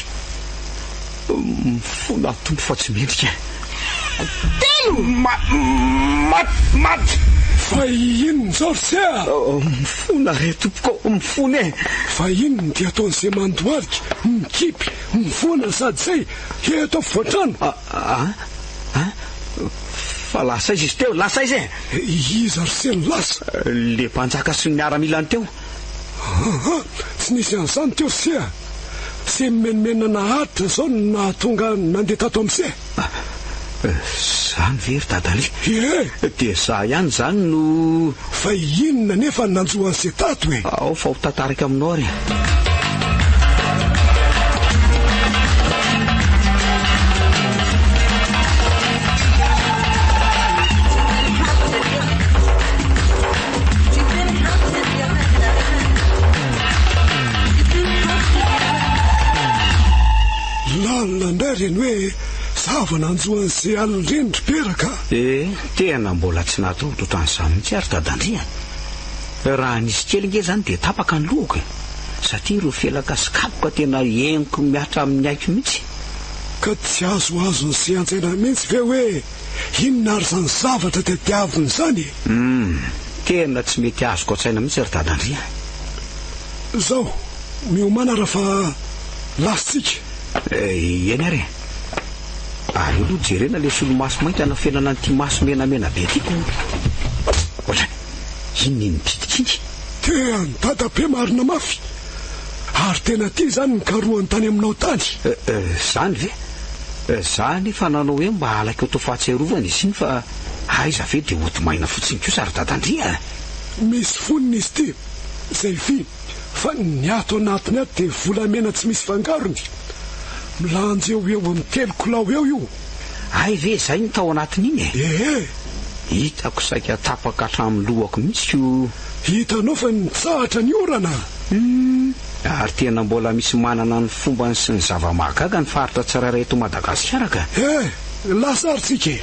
mifola tompo fa tsy mendrika telo maty fa inony zao rsea mifona re tompoko mifona e fa inony dia ataon'izay mandoalika mikipy mifona sady zay eto voatrano fa lasaizy izy teo lasaizy iza rseny lasa le mpanjaka sy ny miaramilany teo tsy nisy an'izany teo sea se menomenana haritra zao nahatonga nandeha tato amin'izay Zany very dadaly. Dia za ihany zany no fa inona nefa nanjoany se tato e. Ao fa ho tantaraka aminao ary. Lalina indray reny hoe zava-nanjoany se alindrendry peraka. Tena mbola tsy natoro tan'izany mihitsy ary dadandria. Raha nisy kely nge zany dia tapaka ny lohako satria ireo felaka sy kapoka tena henoko miatra amin'ny aiko mihitsy. Ka tsy azoazo ny se antsaina mihitsy ve hoe inona ary zany zavatra tetiaviny zany. Tena tsy mety azoko antsaina mihitsy ary dadandria. Zao miomana raha fa lasitsika. Eny ary ary aloha jerena le solomaso mainty ana fiainana n'ity maso menamena be tiako. Otra inony pitikiny tea ny dadabe marina mafy ary tena ty zany ny karohany tany aminao tany. Zany ve za nefa nanao hoe mba halaka atao fahatsiarovana izy iny fa aiza ve dia otomaina fotsiny kosa ary dadandria. Misy foniny izy ty zay vi fa ny ato anatiny ato dia volamena tsy misy fangarony. Milanja eo amin'ny 3 kilao eo io. Ay ve zay ny tao anatin'iny e. Hitako saika tapaka hatramin'ny lohako mihitsy ko. Hitanao fa nitsahatra ny orana. Ary tena mbola misy manana ny fombany sy ny zava-mahagaga ny faritra tsirairay eto Madagasikara ka. Lasarintsika e.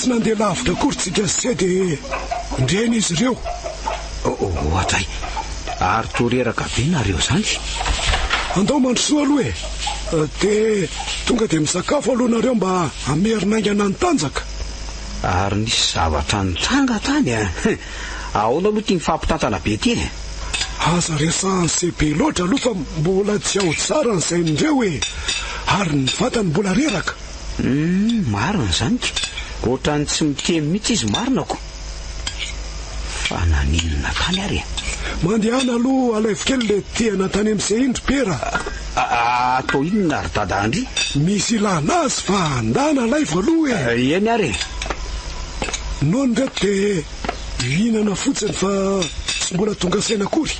Tsy nandeha lavitra akory tsika dia ndreny izy ireo. Atray ary toreraka be nareo zany. Andao mandrosoa aloha e. Dia tonga dia misakafo aloha nareo mba hamerinangana ny tanjaka. Ary nisy zavatra nitanga tany ahoana aloha tia mifampitantana be ty e. Aza resahan se be loatra aloha fa mbola tsy ao tsara ny sainindreo e. Ary ny vatany mbola reraka. Marina zany ohatrany tsy mitemy mihitsy izy marinako. Fa naninona tany ary mandehana aloha alaivo kely le tiana tany amin'izay indry pera. Atao inona ary dadandry. Misy ilana azy fa andana alaivo aloha e. Eny ary noho ny reto dia mihinana fotsiny fa tsy mbola tonga saina akory.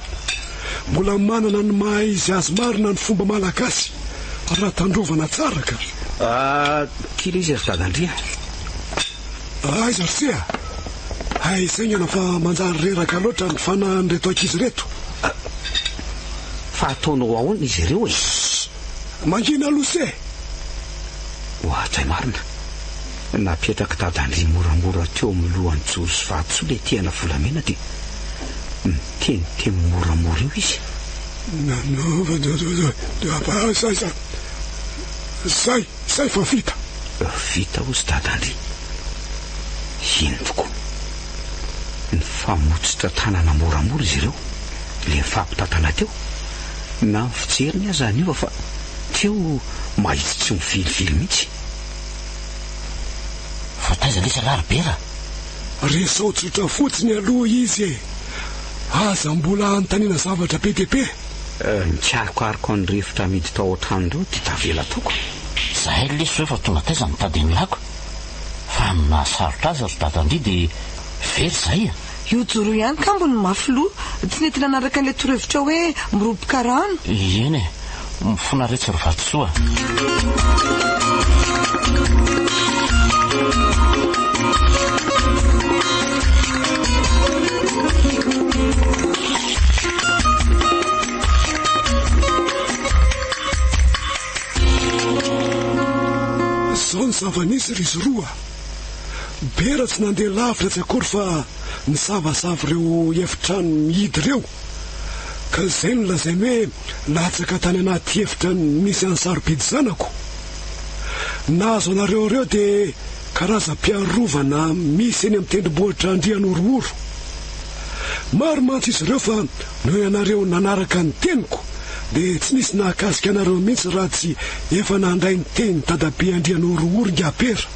Mbola manana ny maha izy azy marina ny fomba malagasy raha tandrovana tsara ka. Kila izy ary dadandria. Aiza risia saingana fa manjary reraka loatra ny fanahy ny reto ankizy reto. Fa ataonao ahoana izy ireo e. Mangina aloha se. Ohatray marina napetraka dadandry moramora teo amin'ny lohany joro sy vahatsoa le tiana volamena dia miteny moramora io izy. Zay fa vita. Vita hozy dadandry. Ino tokoa ny famotsitra tanana moramora izy ireo le mifampitantana teo na ny fijeriny aza niova fa teo mahitsy tsy mivilivily mihitsy. Fa taiza lesa laribera resao tsotra fotsiny aloha izy e. Aza mbola anontaniana zavatra be dia be. Nitsarokariko ny rivotra amidy tao an-trano ireo dia tavela toko. Zahay leso hoe fa tonga taiza mitady ny lako fa nasarotra azy ry dadandry dia very zay a. Io joro ihany ka mbony mafilo tsy nety nanaraka an'ilay torohevitra hoe miroboka rano. Eny e mifona retsy ry vatosoa. Zao ny zava-nisy ry izy roa. Bera tsy nandeha lavitra tsy akory fa ny zavazava ireo efitrano mihidy ireo. Ka izay no lazainy hoe latsaka tany anaty efitra misy any sarobidy zanako. Nahazo anareo ireo dia karazam-piarovana misy eny amin'ny tendrombohitra Andrianorohoro. Maro mantsy izy ireo fa noho ianareo nanaraka ny teniko dia tsy misy nahakasika anareo mihitsy raha tsy efa nandray ny teny dadabe Andrianorohoro ngapera.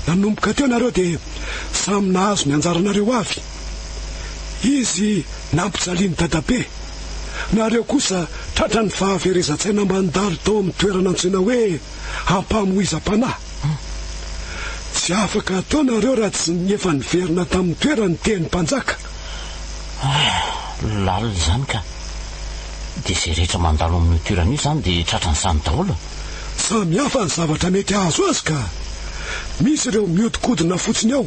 Nanomboka teo nareo dia samy nahazo ny anjaranareo avy. Izy nampijaliany dadabe, nareo kosa tratra ny fahaverezan-tsaina mandalo tao amin'ny toerana antsoina hoe ampamoizam-panahy. Tsy afaka atao nareo raha tsy efa niverina tamin'ny toerany teny mpanjaka. Lalina zany ka. Dia izay rehetra mandalo amin'ny toerana io zany dia tratran'izany daholo. Samy hafa ny zavatra mety azo azy ka. Misy ireo miodikodina fotsiny ao,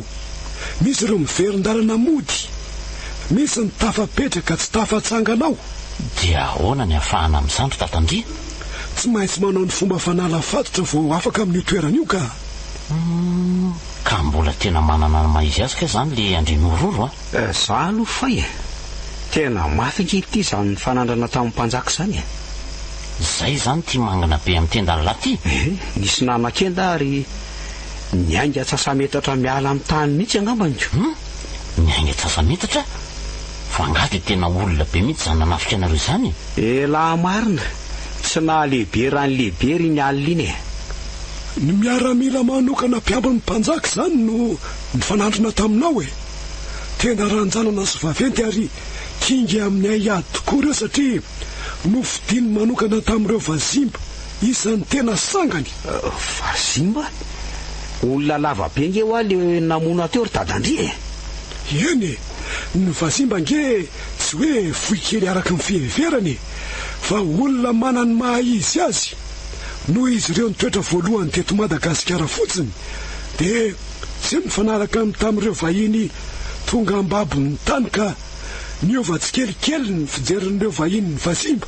misy ireo miverin-dalana mody, misy ny tafapetraka tsy tafatsanganao. Dia ahoana ny ahafahana amin'izany tatandria? Tsy maintsy manao ny fomba fanala fatotra vao afaka amin'ny toerana io ka. Ka mbola tena manana ny maizy azy ka zany le Andrianorohoro a? Za aloha fay tena mafy ity zany fanandrana tamin'ny mpanjaka zany. Zay zany tia mangana be amin'ny tendalala ty. Nisy nanan-kenda ary niainga atsasametatra miala amin'ny tany mihitsy angambanyko. Niainga atsasametatra? Fa nga dia tena olona be mihitsy zany nanafika anareo zany. Laha marina, tsy nahalehibe raha ny lehibe ry ny alina iny. Ny miaramila manokana mpiambin'ny mpanjaka zany no nifanandrina taminao e. Tena ranjanana sy vaventy ary kingy amin'ny aiady tokoa ireo satria nofidiny manokana tamin'ireo vazimba isan'ny tena sangany. Vazimba? Olona lava be nge ho le namona teo ry dadandria. Eny, ny vazimba nge tsy hoe fohy kely araka ny fiheverany, fa olona manany mahaizy azy. Noho izy ireo nitoetra voalohany teto Madagasikara fotsiny, dia tsy mifanaraka amin'ny tamin'ireo vahiny tonga ambabon'ny tany ka niova tsikelikely ny fijerin'ireo vahiny ny vazimba,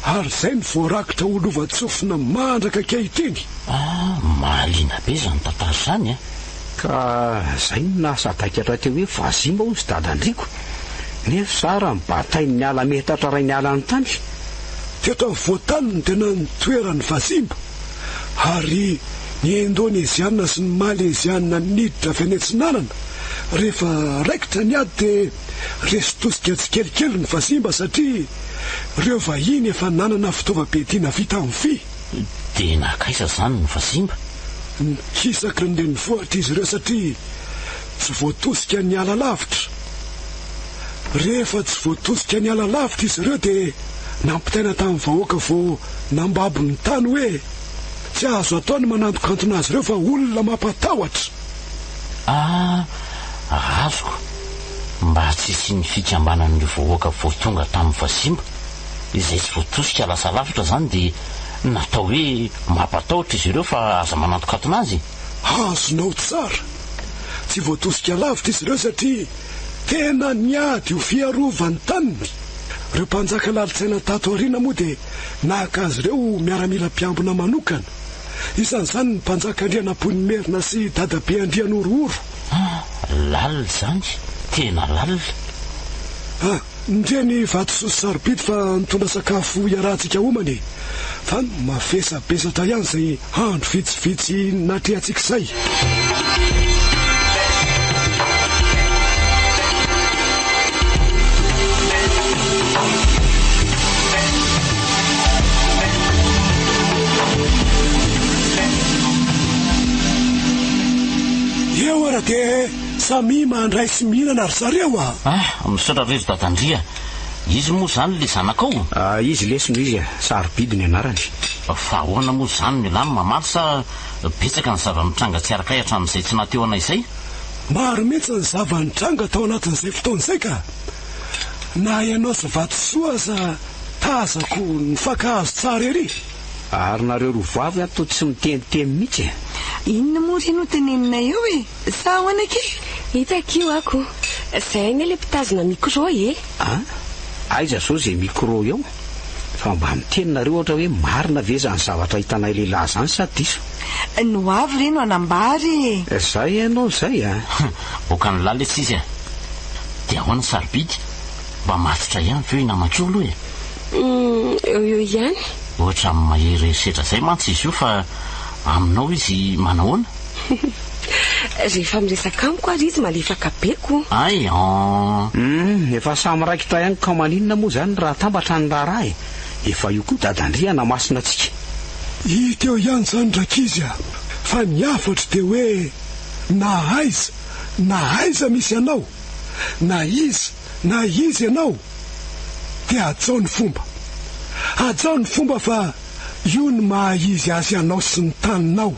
ary izay ny voarakitra olova-tsofina mandraka kehitriny. Mahaliana be zany tantara zany a. Ka zay no nahasadakatra teo hoe vazimba hozy dadandriko, nefa sara mibatainy ny ala metatra ray ny ala ny tany. Teto amin'ny voatany no tena nitoeran'ny vazimba, ary ny Indonesiana sy ny Maleziana niditra venetsinanana. Rehefa raikitra ny ady dia resy tosika tsikelikely ny vazimba satria ireo vahiny efa nanana fitaovam-piadiana vita amin'ny vy. Dia nakaisa zany ny vazimba? Nikisaka ny vohatra izy ireo satria tsy voatosika ny ala lavitra. Rehefa tsy voatosika ny ala lavitra izy ireo dia nampitaina tamin'ny vahoaka vao nambabon'ny tany hoe tsy azo atao ny manandokantona azy ireo fa olona mampatahotra. Azoko mba tsy sy ny fikambanan'ireo vahoaka vao tonga tamin'ny vazimba izay tsy voatosika lasa lavitra zany dia natao hoe mampatahotra izy ireo fa aza manandokantona azy. Azonao tsara, tsy voatosika lavitra izy ireo satria tena niady ho fiarovany taniny. Ireo mpanjaka lalitsaina tato aoriana moa dia nahaka azy ireo miaramila mpiambina manokana. Isan'izany ny mpanjaka Andrianampoinimerina sy dadabe Andrianorohoro. Lalina zany, tena lalina. Ndreny vatosoa sy sarobidy fa nitondra sakafo iarahantsika homany, fa mafesabesatra ihany izay andro vitsivitsy natrehantsika izay. Eo ara dia samy mandray sy mihinana ry zareo misaotra rezo dadandria. Izy moa zany le zanakao? Izy lesino izy sarobidy ny anarany. Fa ahoana moa zany ny lany mamaly sa betsaka ny zava-mitranga tsy arakay hatramin'izay tsy nateo anay izay? Maro mihitsy ny zava-nitranga tao anatin'izay fotoan'izay ka. Na ianao sy vatosoa sa tazako ny fankahazo tsara ery. Ary nareo rovavy ato tsy mitenditeny mihitsy. Inona moa ry no teneninay eo e? Sa ahoana ke? Hitakio ako. Izay ny le mpitazona micro e. Aiza zao izay micro eo? Fa mba miteninareo ohatra hoe marina ve zany zavatra hitanay lehilahy zany sa diso? No avy re no anambary. Zay ianao zay Boka ny lala etsy izy dia ahoana sarobidy? Mba matotra ihany feo inamakio aloha eo ihany. Ohatra amin'ny mahery setra zay mantsy izy io fa aminao izy manahoana? Rehefa miresaka amiko ary izy malefaka beko. Efa samy raikitra ihany ka maninona moa zany raha tambatra ny Raha efa io koa dadandriana masina atsika hiteo ihany zany drakizy a fa ny afatra dia hoe na aiza misy anao na izy ianao dia ajao ny fomba fa io ny mahaizy azy anao sy ny taninao.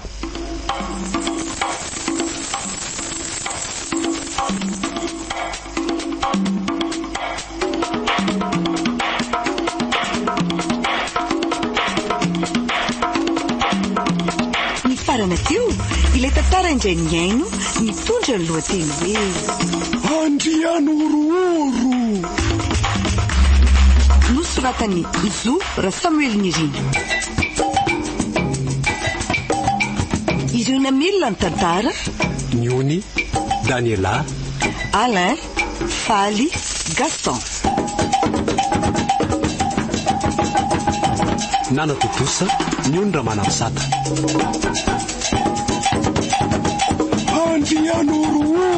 Ny farana teo ilay tantara indray miaino mitondra ny lohateny hoe Andrianorohoro nosoratany Zo Raha Samuel Nirina. Ireo namelona ny tantara Niony, Daniela, Alain, Faly, Gaston. Nana Totosa, Niony Ramanamsata. Andrianorohoro